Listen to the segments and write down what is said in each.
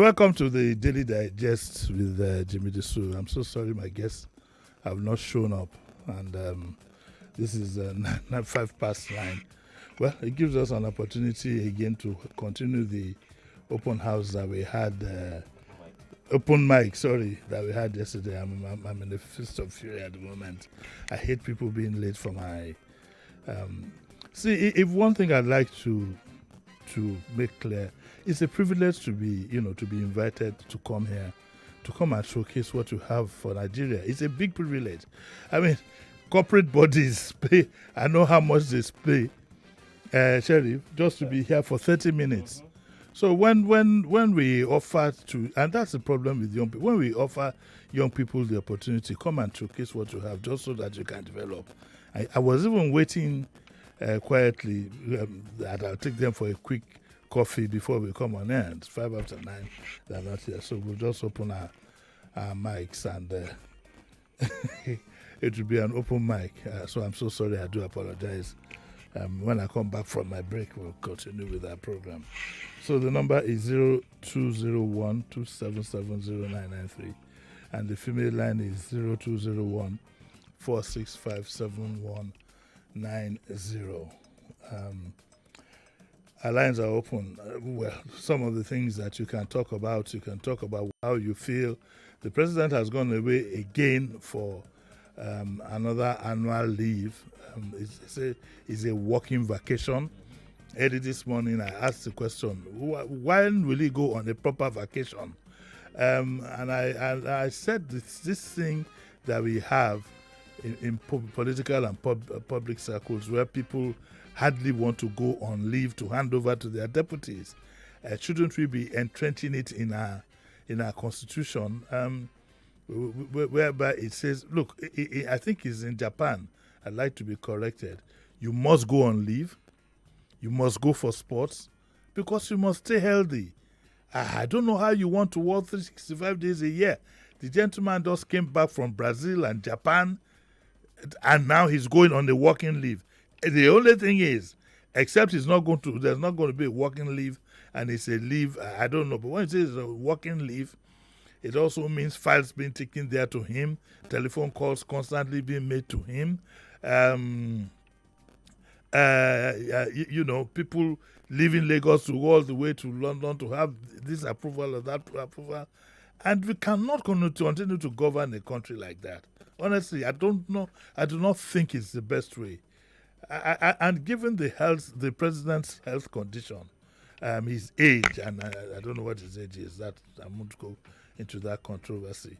welcome to the Daily Digest with Jimi Disu. I'm so sorry my guests have not shown up, and this is 9:05. Well, it gives us an opportunity again to continue the open house that we had, open mic, that we had yesterday. I'm in the fist of fury at the moment. I hate people being late for my... see, if one thing I'd like to make clear, it's a privilege to be invited to come here, to come and showcase what you have for Nigeria. It's a big privilege. I mean, corporate bodies pay. I know how much they pay, Sheriff, just to be here for 30 minutes. Mm-hmm. So when we offer to, and that's the problem with young people, when we offer young people the opportunity, come and showcase what you have, just so that you can develop. I was even waiting quietly that I'll take them for a quick coffee before we come on air. It's 9:05. They're not here, so we'll just open our mics, and it will be an open mic. So I'm so sorry. I do apologize. When I come back from my break, we'll continue with our program. So the number is 0201-277-0993, and the female line is 0201-465-7190. Our lines are open. Well, some of the things that you can talk about how you feel. The president has gone away again for another annual leave. It's a working vacation. Early this morning, I asked the question, when will he go on a proper vacation? And I said this thing that we have in political and public circles, where people hardly want to go on leave to hand over to their deputies. Shouldn't we be entrenching it in our constitution, whereby it says, look, I think it's in Japan. I'd like to be corrected. You must go on leave. You must go for sports because you must stay healthy. I don't know how you want to work 365 days a year. The gentleman just came back from Brazil and Japan, and now he's going on a working leave. The only thing is, except there's not going to be a working leave, and it's a leave, I don't know, but when it says a working leave, it also means files being taken there to him, telephone calls constantly being made to him, people leaving Lagos to go all the way to London to have this approval or that approval. And we cannot continue to govern a country like that. Honestly, I do not think it's the best way. And given the president's health condition, his age, and I don't know what his age is, that I won't go into that controversy,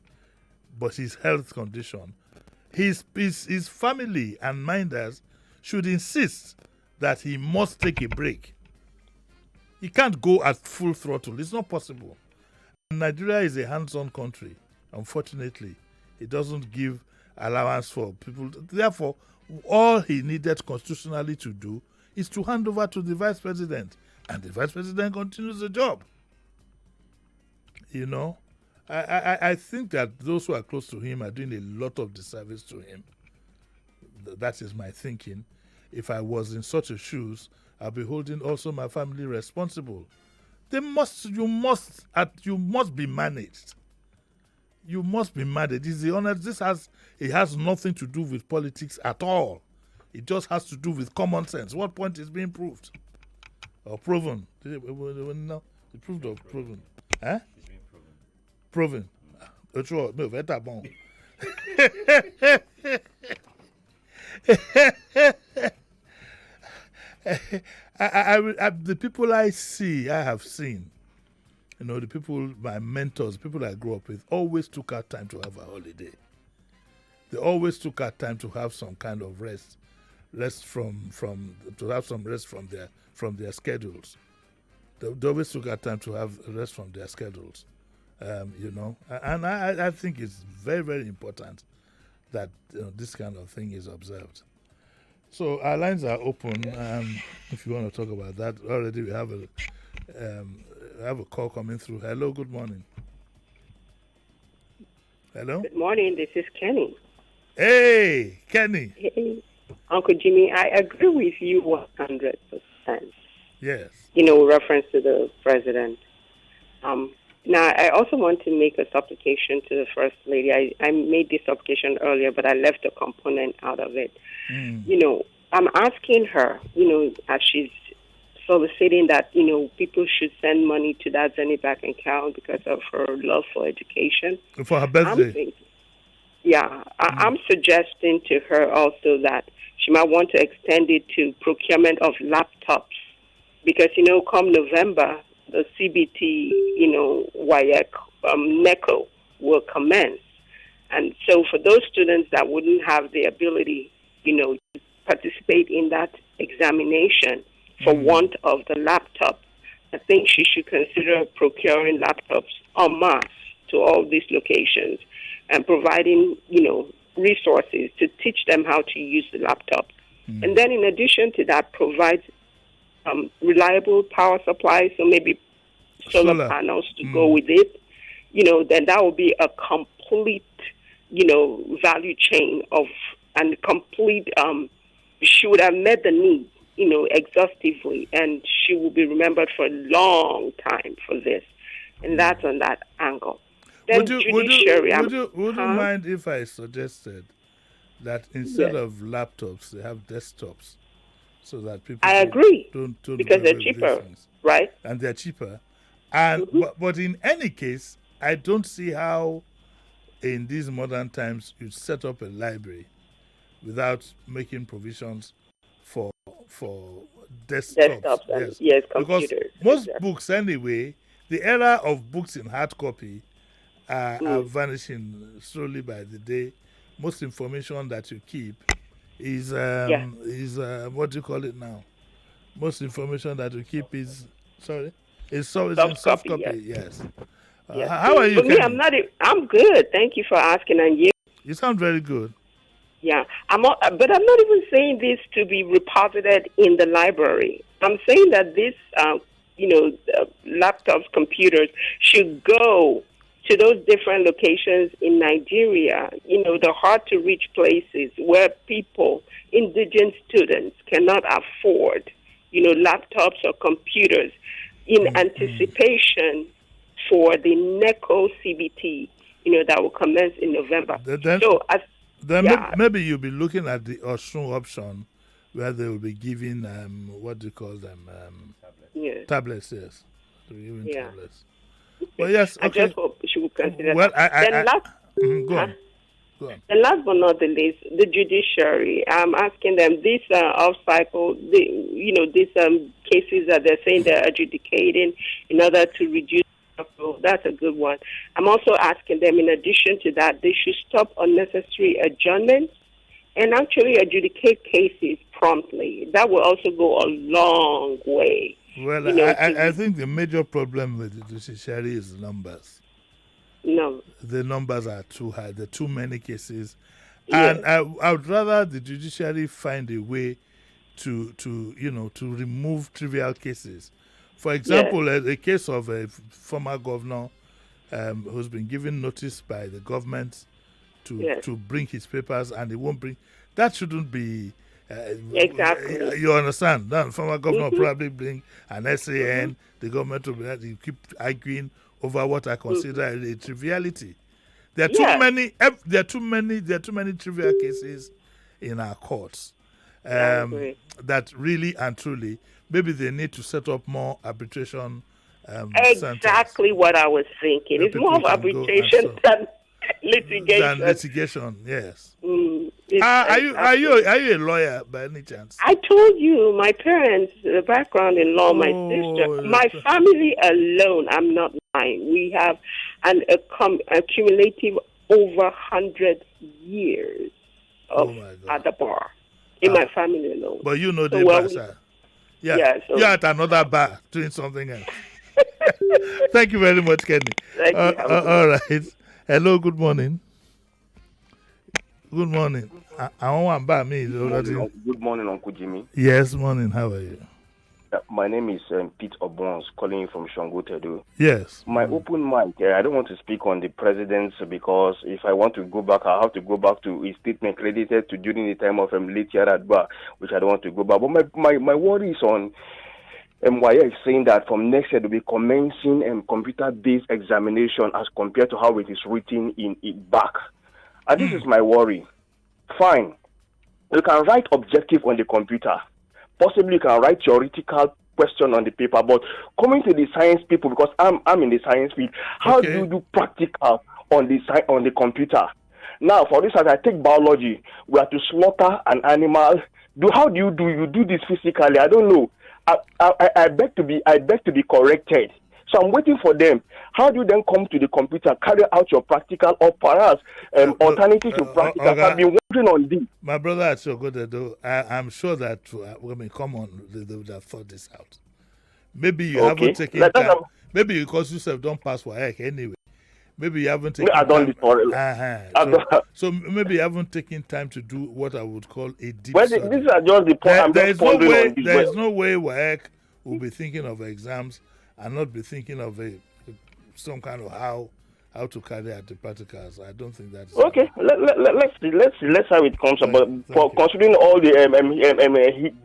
but his health condition, his family and minders should insist that he must take a break. He can't go at full throttle. It's not possible. Nigeria is a hands-on country. Unfortunately, it doesn't give allowance for people. Therefore, all he needed constitutionally to do is to hand over to the vice president, and the vice president continues the job. I think that those who are close to him are doing a lot of disservice to him. That is my thinking. If I was in such a shoes, I'll be holding also my family responsible. You must be managed. You must be managed. It has nothing to do with politics at all. It just has to do with common sense. What point is being proved or proven? No, proved or proven? Huh? It's being proven. Proven. No, that's bon. The people I have seen, the people, my mentors, people I grew up with, always took out time to have a holiday. They always took out time to have some kind of rest from their schedules. They always took out time to have rest from their schedules, and I think it's very, very important that this kind of thing is observed. So our lines are open. If you want to talk about that, already we have a call coming through. Hello, good morning. Hello. Good morning. This is Kenny. Hey, Kenny. Hey, Uncle Jimmy. I agree with you 100%. Yes. Reference to the president. Now, I also want to make a supplication to the First Lady. I made this supplication earlier, but I left a component out of it. You know, I'm asking her, you know, as she's soliciting that, you know, people should send money to that Zenith Bank account because of her love for education. For her birthday. I'm suggesting to her also that she might want to extend it to procurement of laptops because, you know, come November, the CBT, you know, WIAC, NECO will commence. And so for those students that wouldn't have the ability, you know, to participate in that examination for want of the laptop, I think she should consider procuring laptops en masse to all these locations and providing, you know, resources to teach them how to use the laptop. And then in addition to that, provide reliable power supply, so maybe solar panels to go with it. You know, then that will be a complete, you know, value chain of, and complete, she would have met the need, you know, exhaustively, and she will be remembered for a long time for this. And that's on that angle. Then would you mind if I suggested that instead of laptops, they have desktops so that people don't because they're cheaper, right? And they're cheaper. And but in any case, I don't see how in these modern times you set up a library without making provisions for desktops. Yes, computers. Because most books anyway, the era of books in hard copy are vanishing slowly by the day. Most information that you keep is what do you call it now? Most information that you keep is in soft copy. Yes. How are you? For me, I'm good. Thank you for asking. And you? You sound very good. Yeah, but I'm not even saying this to be reposited in the library. I'm saying that this, laptops, computers should go to those different locations in Nigeria, you know, the hard-to-reach places where people, indigent students, cannot afford, you know, laptops or computers in anticipation for the NECO CBT, you know, that will commence in November. Maybe you'll be looking at the Osun option where they will be giving, what do you call them? Tablets, yes. Tablets. Well, yes, okay. I just hope she will consider go on. And last but not the least, the judiciary. I'm asking them this off-cycle, these cases that they're saying they're adjudicating in order to reduce. That's a good one. I'm also asking them, in addition to that, they should stop unnecessary adjournments and actually adjudicate cases promptly. That will also go a long way. Well, I think the major problem with the judiciary is numbers. No. The numbers are too high. There are too many cases. Yes. And I would rather the judiciary find a way to remove trivial cases. For example, a case of a former governor who's been given notice by the government to bring his papers, and he won't bring. That shouldn't be. Exactly. You understand? That former governor will probably bring an SAN. The government will you keep arguing over what I consider a triviality. There are too many trivial cases in our courts. That really and truly, maybe they need to set up more arbitration exactly centers. What I was thinking. It's more of arbitration than litigation. Yes. Are you a lawyer by any chance? I told you my parents, the background in law, my sister, my family alone. I'm not lying. We have a cumulative over 100 years at the bar in my family alone. But you know the bar, sir. Yeah. You're at another bar doing something else. Thank you very much, Kenny. Thank you. All right. Hello, good morning. Good morning. Good morning, Uncle Jimmy. Yes, morning. How are you? My name is Pete Obons, calling you from Shango Tedo. Yes. My open mic, I don't want to speak on the president because if I want to go back, I have to go back to his statement credited to during the time of late Yaradba, which I don't want to go back. But my worry is on MYA is saying that from next year they'll be commencing computer-based examination as compared to how it is written in it back. And this is my worry. Fine. You can write objective on the computer. Possibly you can write theoretical question on the paper, but coming to the science people, because I'm in the science field, how do you do practical on the computer? Now, for instance, I take biology. We have to slaughter an animal. How do you do this physically? I don't know. I beg to be corrected. So I'm waiting for them. How do you then come to the computer, carry out your practical, or perhaps alternative to practical? I've been working on this. My brother at Sokoto, I'm sure that come on, they would have thought this out. Maybe you haven't taken time. Maybe because you don't pass for heck anyway. Maybe you haven't taken I don't time. So maybe you haven't taken time to do what I would call a deep study. These are just the point. There is no way WAEC will be thinking of exams and not be thinking of some kind of how to carry out the practicals. I don't think that's okay. Let's see how it comes about. Considering all the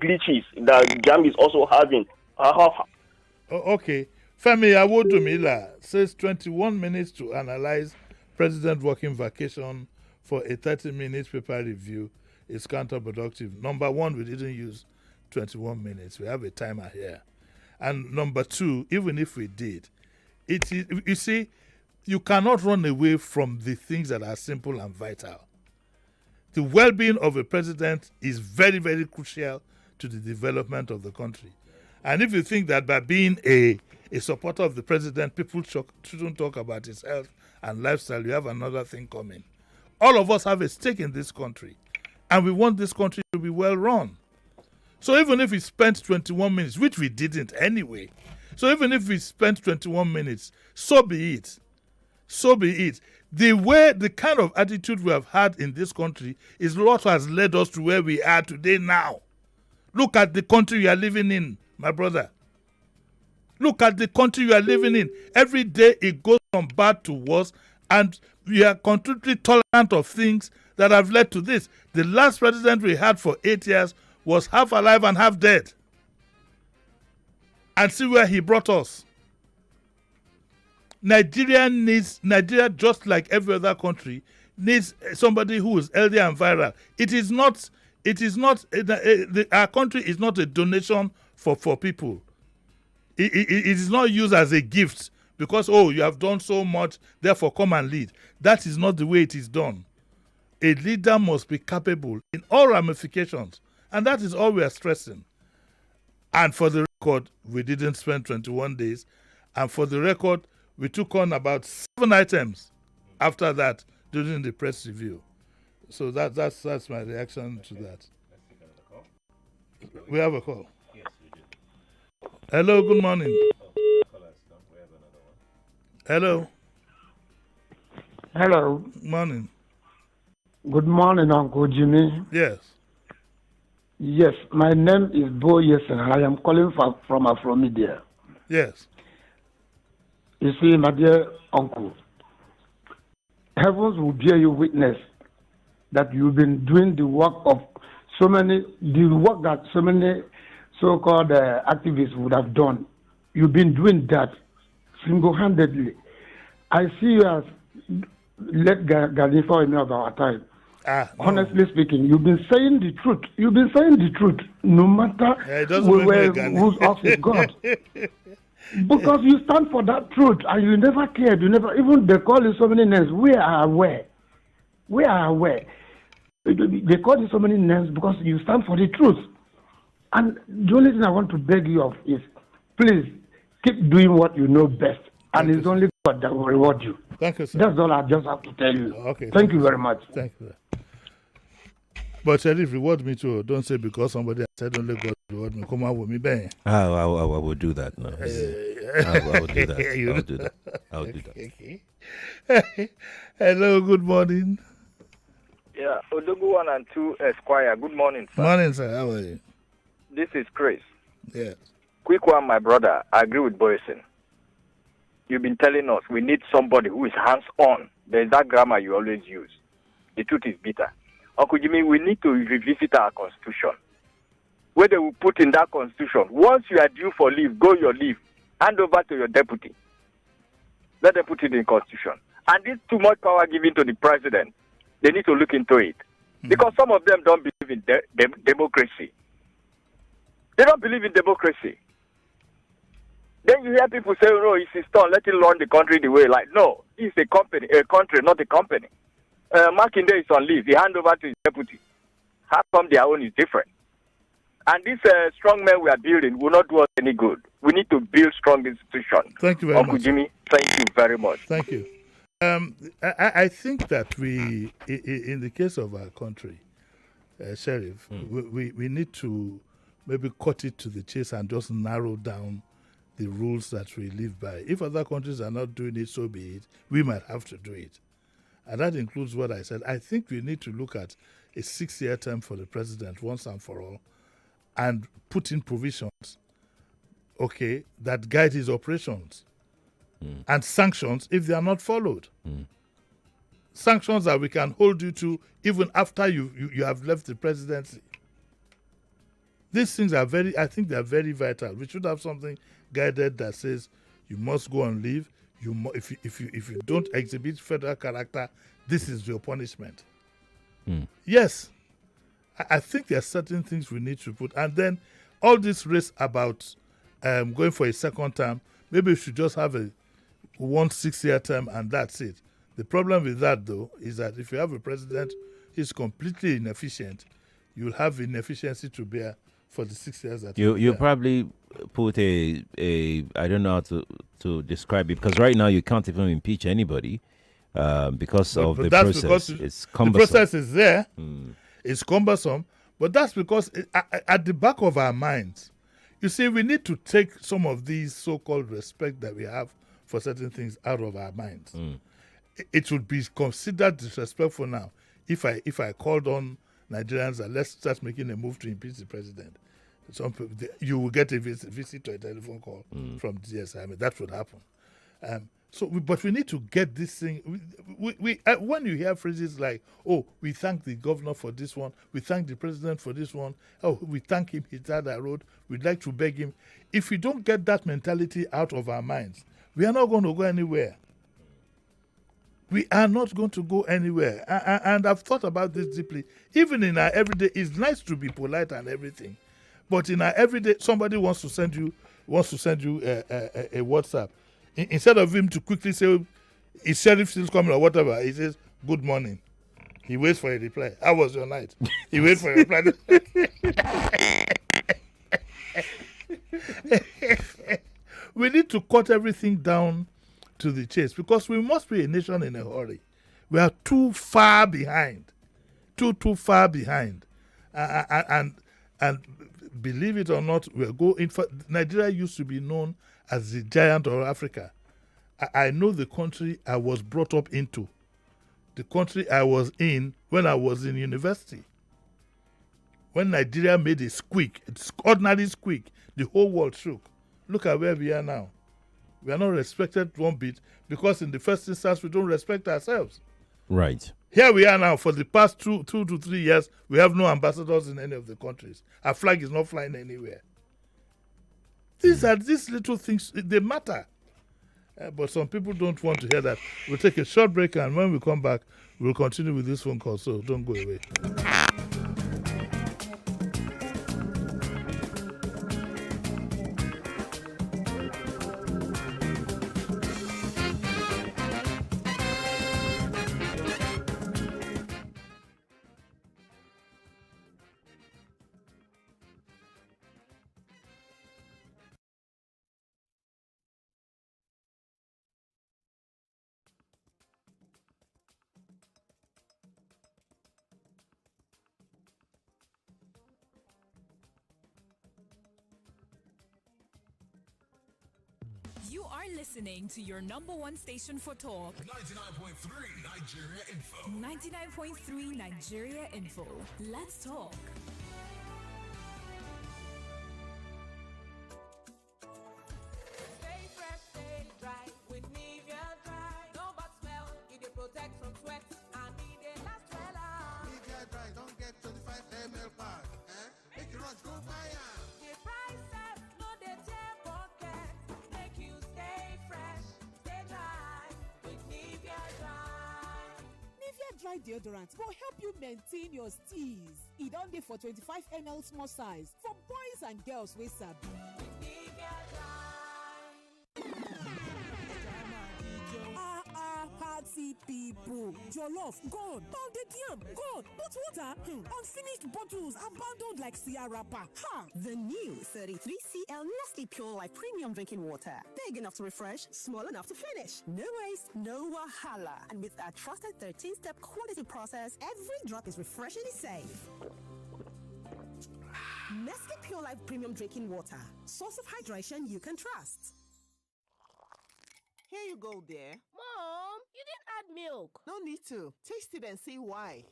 glitches that JAM is also having. Okay. Femi Awodumila says 21 minutes to analyze President working vacation for a 30-minute paper review is counterproductive. Number one, we didn't use 21 minutes. We have a timer here. And number two, even if we did, you see, you cannot run away from the things that are simple and vital. The well-being of a president is very, very crucial to the development of the country. And if you think that by being a supporter of the president, people shouldn't talk about his health and lifestyle, you have another thing coming. All of us have a stake in this country, and we want this country to be well run. So even if we spent 21 minutes, which we didn't anyway, so even if we spent 21 minutes, so be it. So be it. The kind of attitude we have had in this country is what has led us to where we are today now. Look at the country you are living in, my brother. Look at the country you are living in. Every day it goes from bad to worse, and we are completely tolerant of things that have led to this. The last president we had for 8 years was half alive and half dead. And see where he brought us. Nigeria, just like every other country, needs somebody who is healthy and viral. Our country is not a donation for people. It is not used as a gift because, you have done so much, therefore come and lead. That is not the way it is done. A leader must be capable in all ramifications, and that is all we are stressing. And for the record, we didn't spend 21 days, and for the record, we took on about 7 items after that during the press review. So that's my reaction to that. We have a call. Hello, good morning. Hello. Hello. Morning. Good morning, Uncle Jimmy. Yes. Yes, my name is Bo Yesen, and I am calling from Afromedia. Yes. You see, my dear uncle, heavens will bear you witness that you've been doing the work that so many so-called activists would have done. You've been doing that single-handedly. I see you as let Ganifa know about our time. No. Honestly speaking, you've been saying the truth. You've been saying the truth, no matter who's off with God. Because you stand for that truth, and you never cared. You never, even they call you so many names. We are aware. They call you so many names because you stand for the truth. And the only thing I want to beg you of is, please keep doing what you know best, and it's only God that will reward you. Thank you, sir. That's all I just have to tell you. Okay. Thank you very much. Thank you. But Sheriff, reward me too. Don't say because somebody has said only God reward me. Come on with me, bang. I will do that. No. I will do that. I will do that. Hello, good morning. Yeah, Odogu 1 and 2 Esquire. Good morning, sir. Morning, sir. How are you? This is Chris. Yes. Quick one, my brother. I agree with Boyson. You've been telling us we need somebody who is hands-on. There's that grammar you always use. The truth is bitter. Uncle Jimmy, we need to revisit our constitution. where they will put in that constitution. Once you are due for leave, go your leave. Hand over to your deputy. Let them put it in constitution. And this too much power given to the president, they need to look into it. Because some of them don't believe in democracy. They don't believe in democracy. Then you hear people say, "No, it's his turn. Let him run the country the way." Like, no, it's a country, not a company. Markinde is on leave. He hand over to his deputy. How come their own is different? And this strong men we are building will not do us any good. We need to build strong institutions. Thank you very Uncle much. Jimmy, thank you very much. Thank you. I think that we, in the case of our country, Sheriff, we need to maybe cut it to the chase and just narrow down the rules that we live by. If other countries are not doing it, so be it. We might have to do it. And that includes what I said. I think we need to look at a 6-year term for the president once and for all and put in provisions, that guide his operations and sanctions if they are not followed. Sanctions that we can hold you to even after you have left the presidency. These things are I think they are very vital. We should have something guided that says you must go on leave. If you don't exhibit federal character, this is your punishment. Yes, I think there are certain things we need to put. And then all this race about going for a second term, maybe we should just have a 6-year term and that's it. The problem with that, though, is that if you have a president who is completely inefficient, you'll have inefficiency to bear for the 6 years that you probably put a I don't know how to describe it, because right now you can't even impeach anybody because but the that's process. because It's cumbersome. The process is there. It's cumbersome, but that's because at the back of our minds, you see, we need to take some of these so-called respect that we have for certain things out of our minds. It would be considered disrespectful now if I called on Nigerians and let's start making a move to impeach the president. You will get a visit or a telephone call from DSI. I mean, that would happen. But we need to get this thing. When you hear phrases like, "Oh, we thank the governor for this one. We thank the president for this one. Oh, we thank him. He tried our road. We'd like to beg him." If we don't get that mentality out of our minds, we are not going to go anywhere. We are not going to go anywhere. And I've thought about this deeply. Even in our everyday, it's nice to be polite and everything. But in our everyday, somebody wants to send you a WhatsApp. Instead of him to quickly say, "Is Sheriff still coming?" or whatever, he says, "Good morning." He waits for a reply. How was your night? He waits for a reply. We need to cut everything down to the chase because we must be a nation in a hurry. We are too far behind. Too far behind. And believe it or not, we'll go in. Nigeria used to be known as the giant of Africa. I know the country I was brought up into, the country I was in when I was in university. When Nigeria made a squeak, it's ordinary squeak, the whole world shook. Look at where we are now. We are not respected one bit because in the first instance, we don't respect ourselves. Right. Here we are now. For the past 2 to 3 years, we have no ambassadors in any of the countries. Our flag is not flying anywhere. These little things, they matter. But some people don't want to hear that. We'll take a short break, and when we come back, we'll continue with this phone call, so don't go away. You are listening to your number one station for talk. 99.3 Nigeria Info. 99.3 Nigeria Info. Let's talk. Stay fresh, stay dry with Nivea Dry. No bad smell, it protect from sweat and it last well. Nivea Dry don't get 25 ml pack. Make it much go buy am. The prices no dey tear pocket, make you stay fresh, stay dry with Nivea Dry. Nivea Dry deodorant will help you maintain your steeze. E don dey for 25 ml small size for boys and girls wey sabi. Nivea Dry. Party people, jollof gone, pounded yam gone, but water, unfinished bottles abandoned like Sia wrapper. Ha! The new 33cl Nestle Pure Life Premium Drinking Water. Big enough to refresh, small enough to finish. No waste, no wahala. And with our trusted 13-step quality process, every drop is refreshingly safe. Nestle Pure Life Premium Drinking Water. Source of hydration you can trust. Here you go, dear. Mom, you didn't add milk. No need to. Taste it and see why.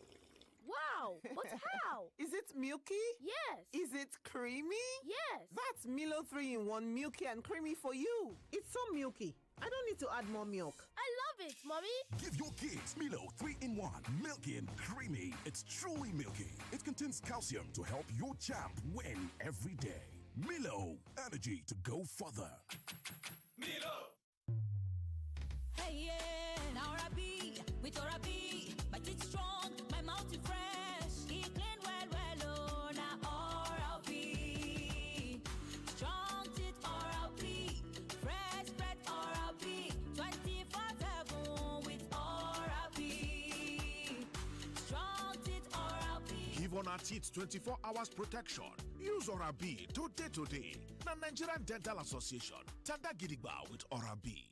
Wow, but how? Is it milky? Yes. Is it creamy? Yes. That's Milo 3-in-1 milky and creamy for you. It's so milky. I don't need to add more milk. I love it, Mommy. Give your kids Milo 3-in-1, milky and creamy. It's truly milky. It contains calcium to help your champ win every day. Milo, energy to go further. Milo. Hey, yeah, now Orabi, with Orabi, but it's strong, my mouth is fresh, it clean well, oh, now Orabi, strong teeth Orabi, fresh bread Orabi, 24/7 with Orabi, strong teeth Orabi. Give on our teeth 24 hours protection. Use Orabi today. Na Nigerian Dental Association, Tanda Gidigba with Orabi.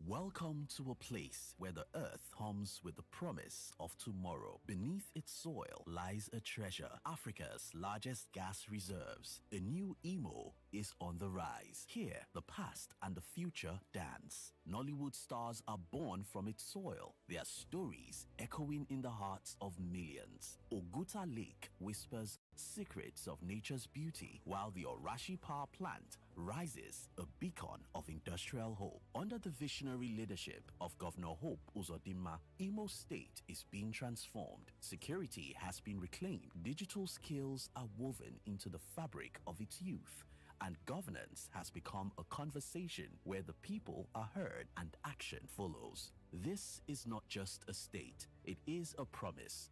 Welcome to a place where the earth hums with the promise of tomorrow. Beneath its soil lies a treasure, Africa's largest gas reserves. A new Imo is on the rise. Here, the past and the future dance. Nollywood stars are born from its soil, their stories echoing in the hearts of millions. Oguta Lake whispers secrets of nature's beauty, while the Orashi power plant rises a beacon of industrial hope. Under the visionary leadership of Governor Hope Uzodinma, Imo State is being transformed. Security has been reclaimed. Digital skills are woven into the fabric of its youth. And governance has become a conversation where the people are heard and action follows. This is not just a state, it is a promise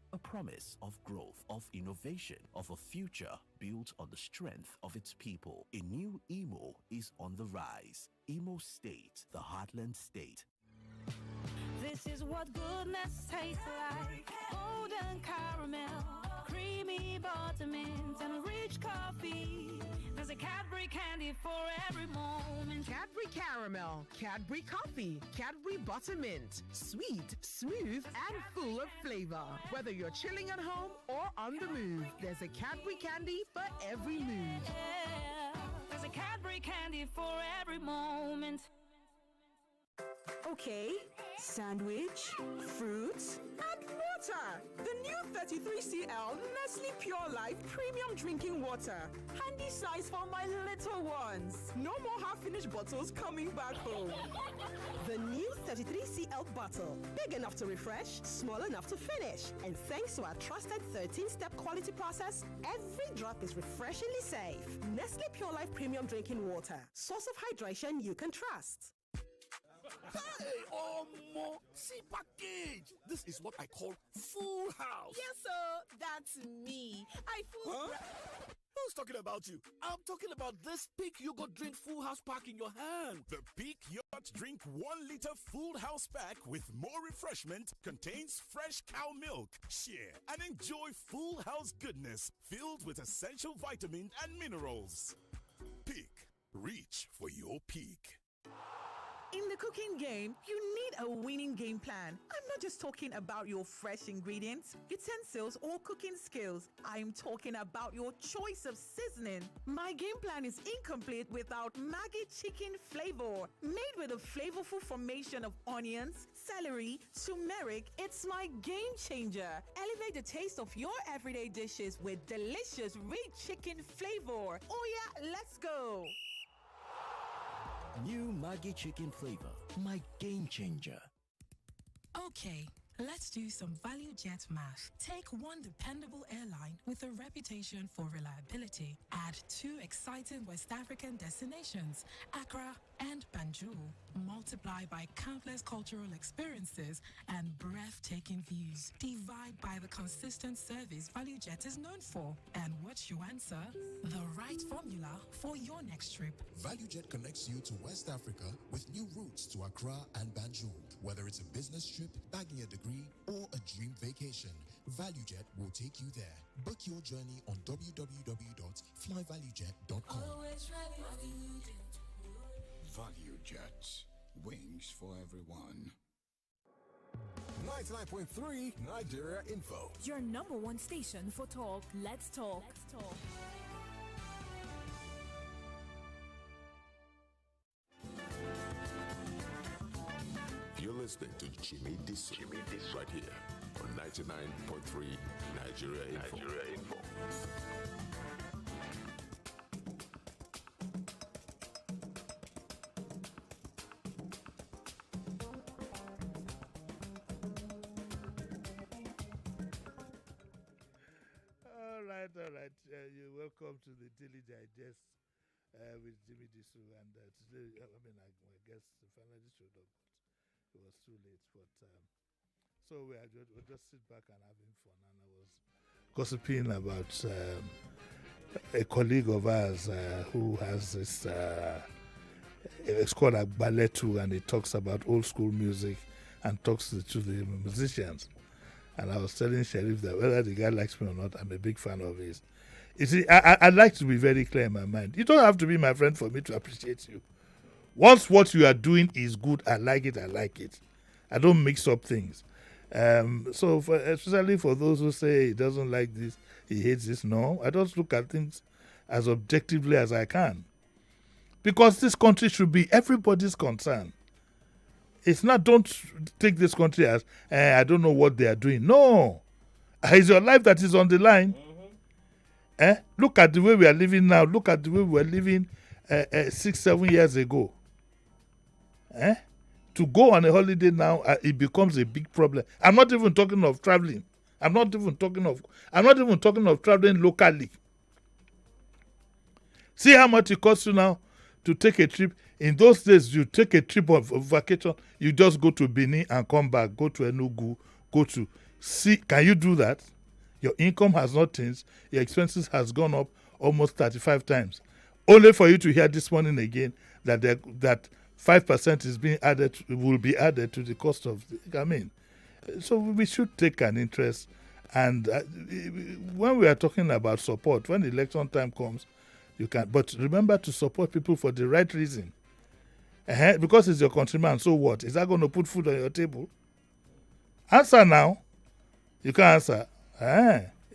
of growth, of innovation, of a future built on the strength of its people. A new Imo is on the rise. Imo State, the heartland state. This is what goodness tastes like. Golden caramel, creamy buttermint, and rich coffee. There's a Cadbury candy for every moment. Cadbury Caramel, Cadbury Coffee, Cadbury Buttermint. Sweet, smooth, and full of flavor. Whether you're chilling at home or on the move, there's a Cadbury candy for every mood. Yeah, there's a Cadbury candy for every moment. Okay, sandwich, fruits, and water. The new 33cl Nestle Pure Life Premium Drinking Water. Handy size for my little ones. No more half-finished bottles coming back home. The new 33cl bottle. Big enough to refresh, small enough to finish. And thanks to our trusted 13-step quality process, every drop is refreshingly safe. Nestle Pure Life Premium Drinking Water. Source of hydration you can trust. Hey, Omo! See package! This is what I call full house. Yes, sir. That's me. Huh? Who's talking about you? I'm talking about this Peak Yogurt Drink Full House pack in your hand. The Peak Yogurt Drink 1 liter Full House pack with more refreshment contains fresh cow milk. Share and enjoy full house goodness filled with essential vitamins and minerals. Peak. Reach for your peak. In the cooking game, you need a winning game plan. I'm not just talking about your fresh ingredients, utensils, or cooking skills. I'm talking about your choice of seasoning. My game plan is incomplete without Maggi chicken flavor. Made with a flavorful formation of onions, celery, turmeric, it's my game changer. Elevate the taste of your everyday dishes with delicious, rich chicken flavor. Oh yeah, let's go. New Maggi chicken flavor, my game changer. Okay, Let's do some value jet math. Take one dependable airline with a reputation for reliability. Add 2 exciting West African destinations, Accra and Banjul. Multiply by countless cultural experiences and breathtaking views. Divide by the consistent service ValueJet is known for. And what's your answer? The right formula for your next trip. ValueJet connects you to West Africa with new routes to Accra and Banjul. Whether it's a business trip, bagging a degree, or a dream vacation, ValueJet will take you there. Book your journey on www.flyvaluejet.com. ValueJet. Wings for everyone. 99.3 Nigeria Info. Your number one station for talk. Let's talk. Let's talk. You're listening to Jimi Disu right here on 99.3 Nigeria Info. All right. You're welcome to the Daily Digest with Jimi Disu. And today, I guess the finally showed up, but it was too late. But so we'll just sit back and having fun. And I was gossiping about a colleague of ours who has this, it's called a ballet tour, and it talks about old school music and talks to the musicians. And I was telling Sheriff that whether the guy likes me or not, I'm a big fan of his. You see, I like to be very clear in my mind. You don't have to be my friend for me to appreciate you. Once what you are doing is good, I like it. I don't mix up things. So especially for those who say he doesn't like this, he hates this, no. I just look at things as objectively as I can. Because this country should be everybody's concern. It's not, don't take this country as, I don't know what they are doing. No. It's your life that is on the line. Look at the way we are living now. Look at the way we were living 6-7 years ago. To go on a holiday now, it becomes a big problem. I'm not even talking of traveling. I'm not even talking of traveling locally. See how much it costs you now to take a trip. In those days, you take a trip of vacation, you just go to Benin and come back, go to Enugu, see, can you do that? Your income has not changed, your expenses has gone up almost 35 times. Only for you to hear this morning again that 5% is being added, will be added to the cost of, so we should take an interest. And when we are talking about support, when election time comes, you can, but remember to support people for the right reason. Because it's your countryman, so what? Is that going to put food on your table? Answer now. You can't answer.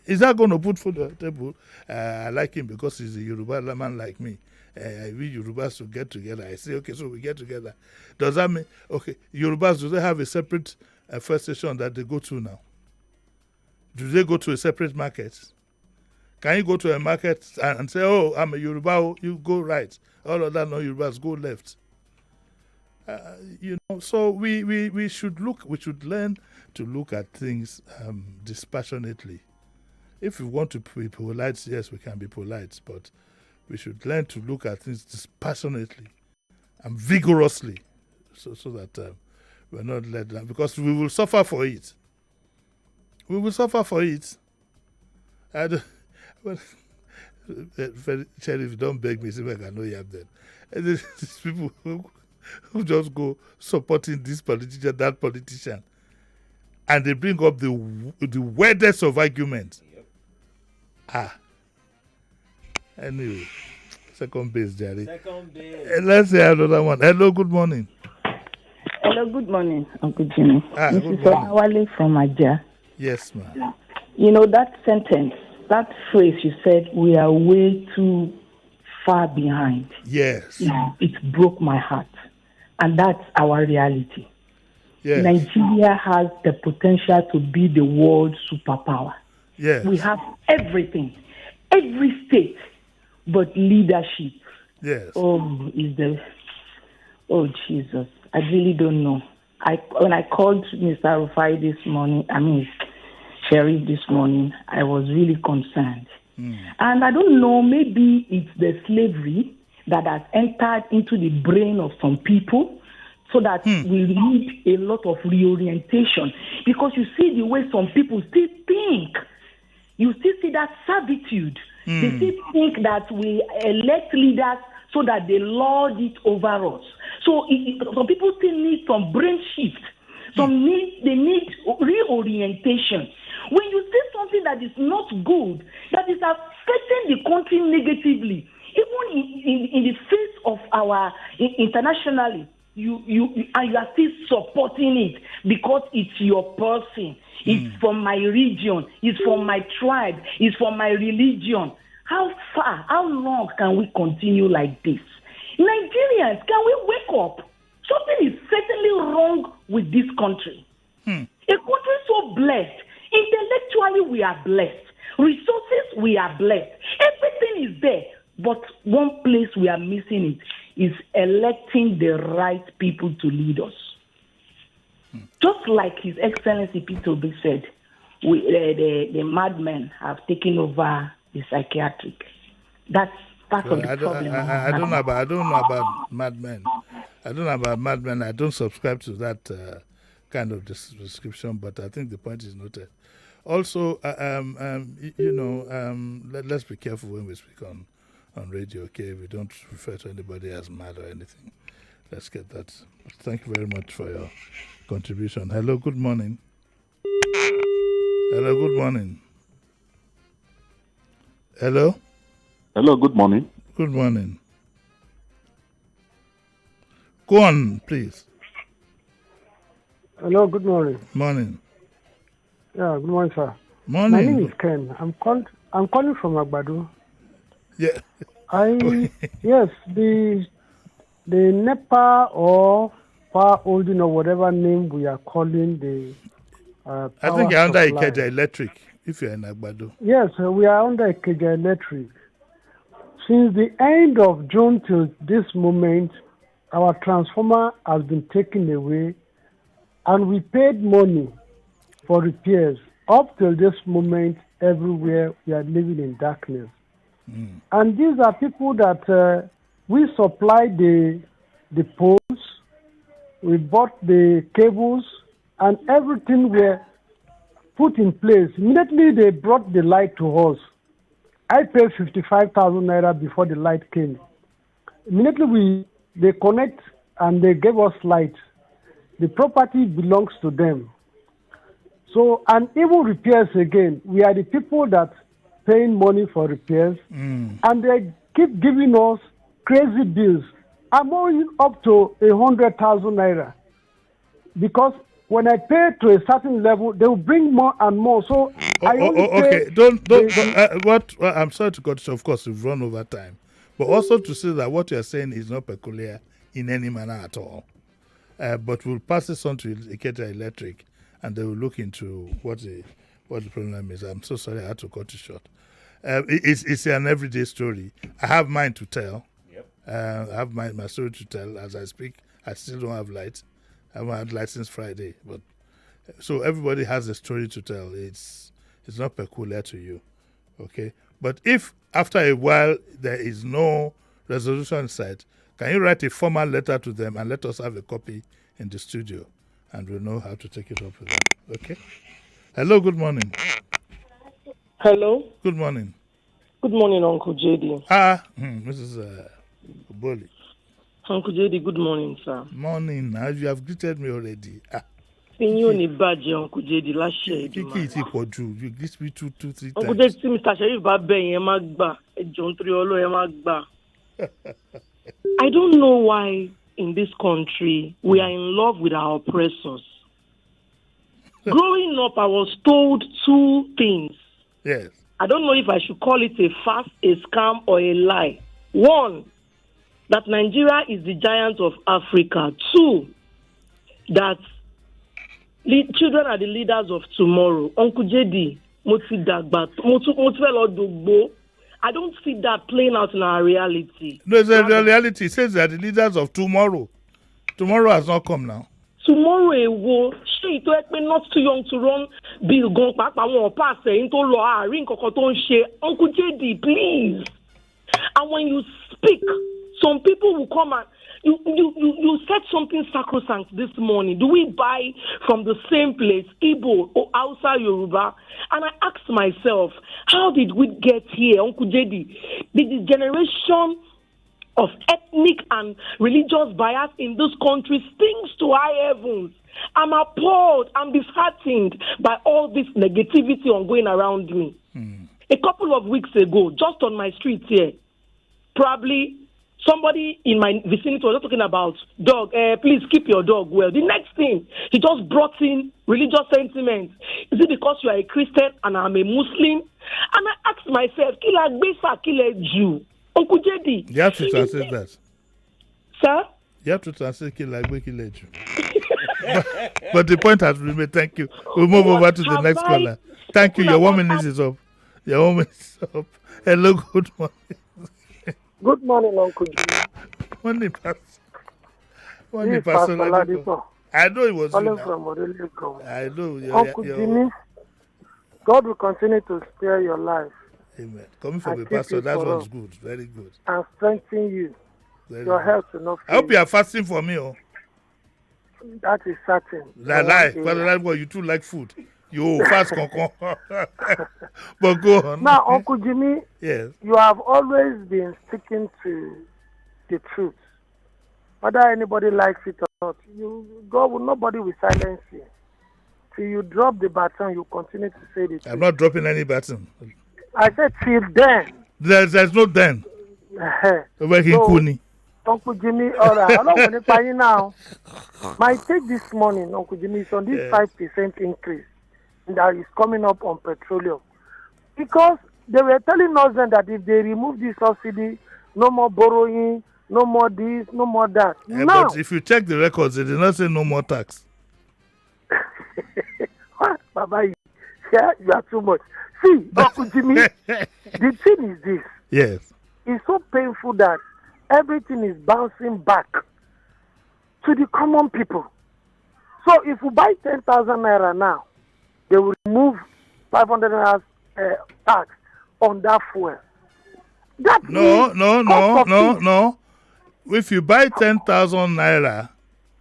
Is that going to put food on your table? I like him because he's a Yoruba man like me. We Yorubas should get together. I say, okay, so we get together. Does that mean, okay, Yorubas, do they have a separate first station that they go to now? Do they go to a separate market? Can you go to a market and say, oh, I'm a Yoruba, you go right. All of that non-Yorubas go left. So we should learn to look at things dispassionately. If we want to be polite, yes, we can be polite, but we should learn to look at things dispassionately and vigorously, so that we're not let down, because we will suffer for it. We will suffer for it. Sheriff, don't beg me, see if I can know you have them. These people who just go supporting this politician, that politician, and they bring up the weirdest of arguments. Anyway, second base, Jerry. Let's say another one. Hello, good morning. Hello, good morning, Uncle Jimmy. This is Awale from Aja. Yes, ma'am. You know, that sentence, that phrase you said, we are way too far behind. Yes. It broke my heart. And that's our reality. Yes. Nigeria has the potential to be the world superpower. Yes. We have everything, every state, but leadership. Yes. Oh, Jesus. I really don't know. when I called Mr. Rufai this morning, Sheriff this morning, I was really concerned. And I don't know, maybe it's the slavery that has entered into the brain of some people, so that we need a lot of reorientation. Because you see the way some people still think, you still see that servitude. They still think that we elect leaders so that they lord it over us. So some people still need some brain shift. They need reorientation. When you see something that is not good, that is affecting the country negatively, even in the face of our internationally, you are still supporting it because it's your person. It's from my region. It's from my tribe. It's from my religion. How long can we continue like this? Nigerians, can we wake up? Something is certainly wrong with this country. A country so blessed. Intellectually, we are blessed. Resources, we are blessed. Everything is there. But one place we are missing it is electing the right people to lead us. Just like His Excellency Peter Obi said, the madmen have taken over the psychiatric. That's part of the problem. I don't know about madmen. I don't know about madmen. I don't subscribe to that kind of description, but I think the point is noted. Also, let's be careful when we speak on radio, okay? We don't refer to anybody as mad or anything. Let's get that. Thank you very much for your contribution. Hello, good morning. Hello, good morning. Hello? Hello, good morning. Good morning. Go on, please. Hello, good morning. Morning. Yeah, good morning, sir. Morning. My name is Ken. I'm calling from Agbado. Yeah. Yes, the NEPA or power holding or whatever name we are calling the power I think you're under supply. Ikeja Electric, if you're in Agbado. Yes, we are under Ikeja Electric. Since the end of June till this moment, our transformer has been taken away and we paid money for repairs. Up till this moment, everywhere we are living in darkness. And these are people that we supply the poles, we bought the cables, and everything were put in place. Immediately they brought the light to us. I paid 55,000 naira before the light came. Immediately they connect and they gave us light. The property belongs to them. So, and even repairs again, we are the people that paying money for repairs, and they keep giving us crazy bills. I'm owing up to 100,000 naira because when I pay to a certain level, they will bring more and more. So I only pay. Okay, what I'm sorry to cut you. Of course, we've run over time, but also to say that what you're saying is not peculiar in any manner at all. But we'll pass this on to Ikeja Electric, and they will look into what the problem is. I'm so sorry I had to cut you short. It's an everyday story. I have mine to tell. Yep. I have my story to tell as I speak. I still don't have light. I haven't had light since Friday. But so everybody has a story to tell. It's not peculiar to you. Okay? But if after a while there is no resolution in sight, can you write a formal letter to them and let us have a copy in the studio, and we'll know how to take it up with them. Okay? Hello, good morning. Hello. Good morning. Good morning, Uncle JD. Mrs. Oboli. Uncle JD, good morning, sir. Morning. Now you have greeted me already. Pinyo ni baje, Uncle JD, last year. Kiki iti poju. You greet me two, 3 times. Uncle JD, Mr. Sheriff Babe, ẹ má gbà. John Triolo, ẹ má gbà. I don't know why in this country we are in love with our oppressors. Growing up, I was told 2 things. Yes. I don't know if I should call it a farce, a scam, or a lie. 1, that Nigeria is the giant of Africa. 2, that children are the leaders of tomorrow. Uncle JD, I don't see that playing out in our reality. No, it's a reality. It says that the leaders of tomorrow. Tomorrow has not come now. tomorrow èwo ṣé ìtọ́ ẹ pé not too young to run bill gan pàápàá wọn pass ẹ̀yìn tó lọ àárín kankan tó ń ṣe Uncle JD please. And when you speak, some people will come and you said something sacrosanct this morning. Do we buy from the same place, Igbo or Hausa Yoruba? And I asked myself, how did we get here, Uncle JD? Did the generation of ethnic and religious bias in this country stings to high heavens? I'm appalled, I'm disheartened by all this negativity ongoing around me. A couple of weeks ago, just on my street here, probably somebody in my vicinity was talking about dog, please keep your dog well. The next thing, he just brought in religious sentiments. Is it because you are a Christian and I'm a Muslim? And I asked myself, Kila Gbesa, Kila Jew. Uncle JD. You have to translate that. Sir? You have to translate Kila Gbe, Kila Jew. But the point has been made. Thank you. We'll move over to the next caller. Thank you. Your 1 minute is up. Your 1 minute is up. Hello, good morning. Good morning, Uncle Jimmy. Morning, Pastor. Morning, This is Pastor Pastor Ladipo. Ladipo. I know it was you Calling now. from Mobilization. I know. Uncle Jimmy, God will continue to spare your life Amen. Coming from and a keep pastor, you that for one's us. good. Very good. and strengthen you. Very Your good. health will not I hope fail. you are fasting for me. Oh. That is certain. That lie. Father Ladipo, you too like food. You fast, concon. But go on. Now, Uncle Jimmy, Yes. you have always been sticking to the truth. Whether anybody likes it or not, nobody will silence you. Till you drop the baton, you continue to say the truth. I'm not dropping any button. I said till then. There's no then. Over here, Kuni. Uncle Jimmy, all right. I don't want to pay you now. My take this morning, Uncle Jimmy, is on this Yes. 5% increase that is coming up on petroleum. Because they were telling us then that if they remove this subsidy, no more borrowing, no more this, no more that. Now, But if you check the records, they did not say no more tax. Baba, you are too much. See, Uncle Jimmy, the thing is this. Yes. It's so painful that everything is bouncing back to the common people. So if you buy 10,000 naira now, they will remove 500 naira tax on that fuel. That No. If you buy 10,000 naira,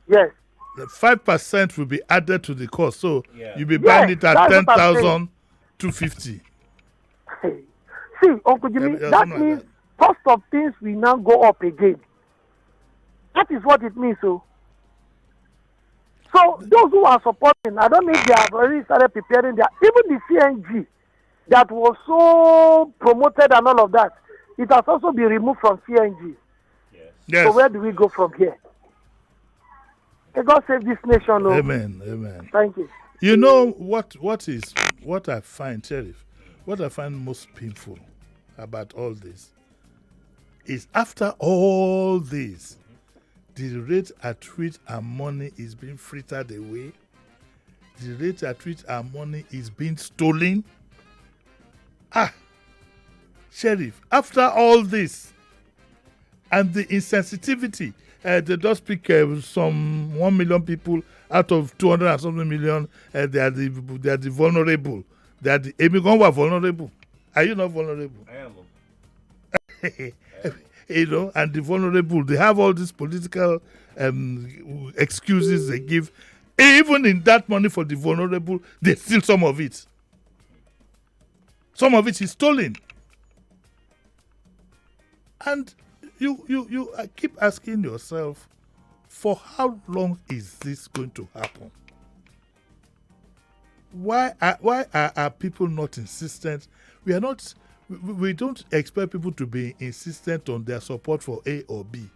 yes, the 5% will be added to the cost. So you'll be Yes, buying it at that's what I'm saying. 10,250. See, Uncle Jimmy, that means cost of things will now go up again. That is what it means. So those who are supporting, I don't know if they have already started preparing their, even the CNG that was so promoted and all of that, it has also been removed from CNG. Yes. So where do we go from here? May God save this nation. Oh. Amen. Amen. Thank you. You know what I find, Sheriff, what I find most painful about all this is after all this, the rate at which our money is being frittered away, the rate at which our money is being stolen. Sheriff, after all this and the insensitivity, they just pick some 1 million people out of 200 and something million. They are the vulnerable. They are the Emigonwa vulnerable. Are you not vulnerable? I am. You know, and the vulnerable, they have all these political excuses they give. Even in that money for the vulnerable, they steal some of it. Some of it is stolen. And you keep asking yourself, for how long is this going to happen? Why are people not insistent? We don't expect people to be insistent on their support for A or B,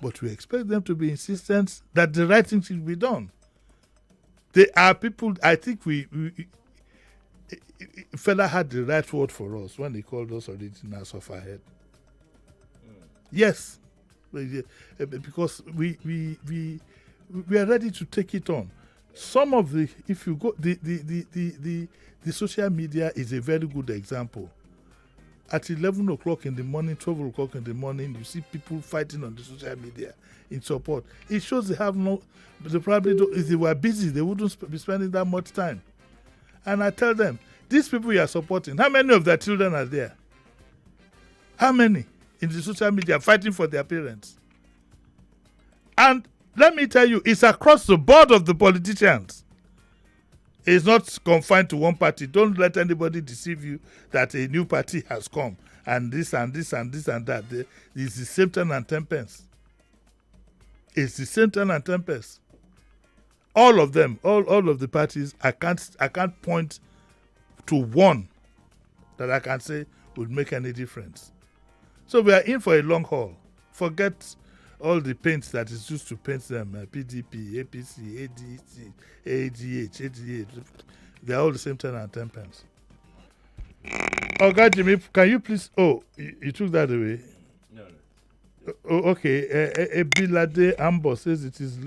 but we expect them to be insistent that the right thing should be done. There are people, I think fella had the right word for us when he called us original sufferhead. Yes, because we are ready to take it on. Some of the, if you go, the social media is a very good example. at 11 o'clock in the morning, 12 o'clock in the morning, you see people fighting on the social media in support. It shows they have no, they probably don't, if they were busy, they wouldn't be spending that much time. And I tell them, these people you are supporting, how many of their children are there? How many in the social media fighting for their parents? And let me tell you, it's across the board of the politicians. It's not confined to one party. Don't let anybody deceive you that a new party has come and this and this and this and that. It's the same 10 and 10 pence. It's the same 10 and 10 pence. All of them, all of the parties, I can't point to one that I can say would make any difference. So we are in for a long haul. Forget all the paints that is used to paint them, PDP, APC, ADC, AGH, ADH. They're all the same 10 and 10 pence. Oh, God, Jimmy, can you please... Oh, you took that away? No. Oh, okay. Ebilade Ambo says it is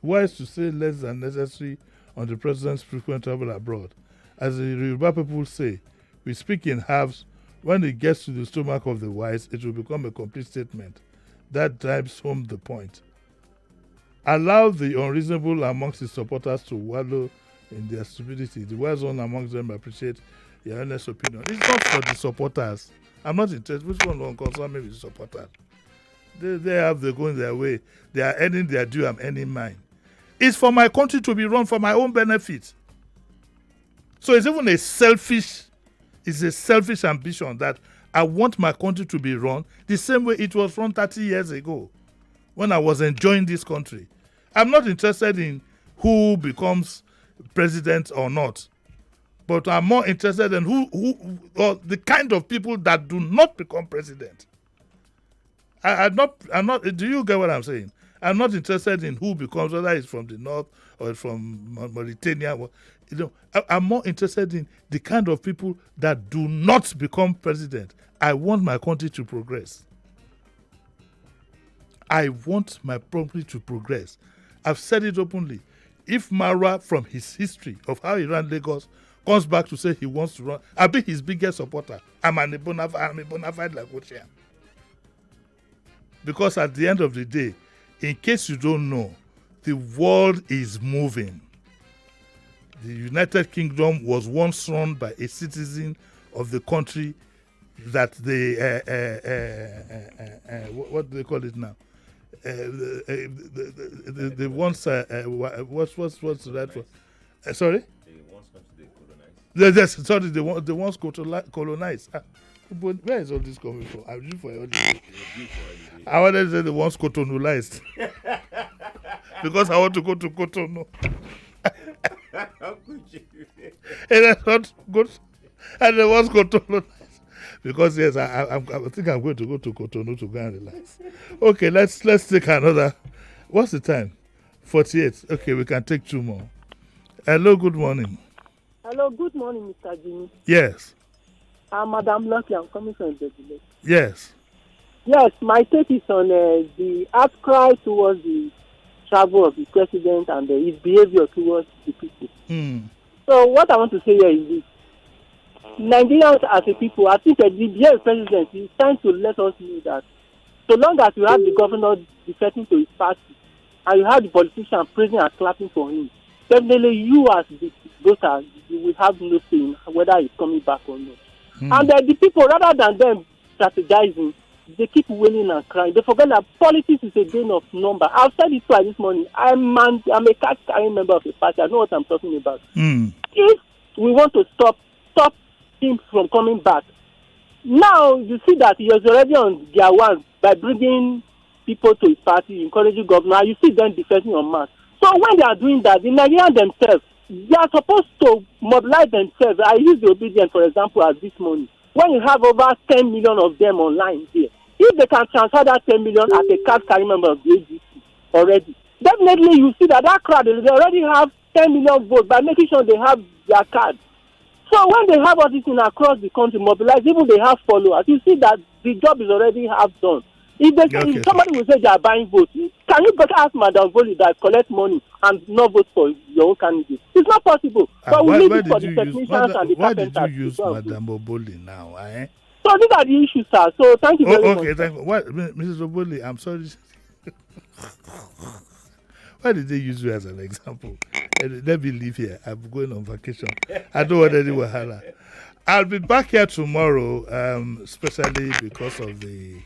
wise to say less than necessary on the president's frequent travel abroad. As the Yoruba people say, we speak in halves. When it gets to the stomach of the wise, it will become a complete statement. That drives home the point. Allow the unreasonable amongst his supporters to wallow in their stupidity. The wise one amongst them appreciate your honest opinion. It's not for the supporters. I'm not interested. Which one will concern me with the supporters? They're going their way. They are earning their due. I'm earning mine. It's for my country to be run for my own benefit. So it's even a selfish ambition that I want my country to be run the same way it was run 30 years ago when I was enjoying this country. I'm not interested in who becomes president or not, but I'm more interested in who or the kind of people that do not become president. I'm not. Do you get what I'm saying? I'm not interested in who becomes, whether it's from the north or from Mauritania. I'm more interested in the kind of people that do not become president. I want my country to progress. I want my country to progress. I've said it openly. If Marwa, from his history of how he ran Lagos, comes back to say he wants to run, I'll be his biggest supporter. I'm a bona fide Lagosian. Because at the end of the day, in case you don't know, the world is moving. The United Kingdom was once run by a citizen of the country that they, what do they call it now? The ones, what's that for? Sorry? Yes, sorry, the ones colonized. Where is all this coming from? I'm due for all this. I wanted to say the ones Cotonou-ized. Because I want to go to Cotonou. How could you? And that's not good. And the ones Cotonou-ized. Because yes, I think I'm going to go to Cotonou to go and relax. Okay, let's take another. What's the time? 48. Okay, we can take two more. Hello, good morning. Hello, good morning, Mr. Jimmy. Yes. Madam Lucky, I'm coming from the village. Yes. Yes, my take is on the outcry towards the travel of the president and his behavior towards the people. So what I want to say here is this. Nigerians as a people, I think the behavior president is trying to let us know that so long as you have the governor defecting to his party and you have the politician praising and clapping for him, definitely you as the voter, you will have no say in whether he's coming back or not. And the people, rather than them strategizing, they keep wailing and crying. They forget that politics is a game of number. I've said it twice this morning. I'm a card-carrying member of a party. I know what I'm talking about. If we want to stop him from coming back, now you see that he is already on their one by bringing people to his party, encouraging governor. You see them defending en masse. So when they are doing that, the Nigerians themselves, they are supposed to mobilize themselves. I use the obedience, for example, as this morning. When you have over 10 million of them online here, if they can transfer that 10 million as a card-carrying member of the AGC already, definitely you see that crowd, they already have 10 million votes by making sure they have their card. So when they have all this thing across the country mobilized, even they have followers, you see that the job is already half done. If somebody will say they are buying votes, can you better ask Madam Boli that collect money and not vote for your own candidate? It's not possible. But we need it for the technicians and the carpenters. Why did you use Madam Oboli now? Eh? So these are the issues, sir. So thank you very much. Okay, thank you. What, Mrs. Oboli, I'm sorry. Why did they use you as an example? Let me leave here. I'm going on vacation. I don't want any wahala. I'll be back here tomorrow, especially because of the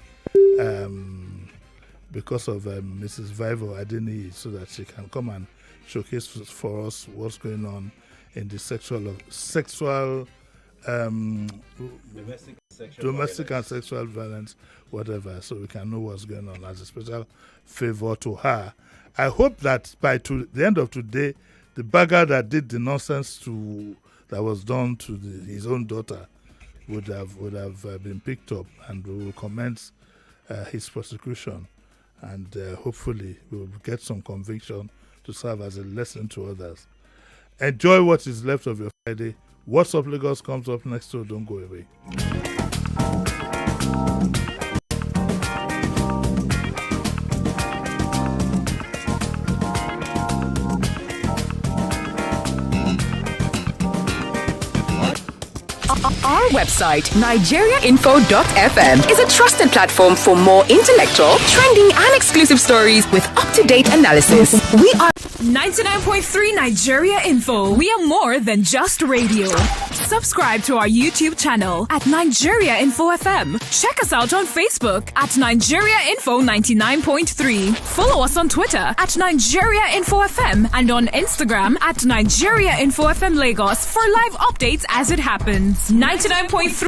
Mrs. Vivo Adeni, so that she can come and showcase for us what's going on in the domestic and sexual violence, whatever, so we can know what's going on as a special favor to her. I hope that by the end of today, the bagger that did the nonsense that was done to his own daughter would have been picked up, and we will commence his prosecution, and hopefully we will get some conviction to serve as a lesson to others. Enjoy what is left of your Friday. What's Up Lagos comes up next, so don't go away. Our website, nigeriainfo.fm, is a trusted platform for more intellectual, trending, and exclusive stories with up-to-date analysis. We are 99.3 Nigeria Info. We are more than just radio. Subscribe to our YouTube channel at Nigeria Info FM. Check us out on Facebook at Nigeria Info 99.3. Follow us on Twitter at Nigeria Info FM and on Instagram at Nigeria Info FM Lagos for live updates as it happens. 99.3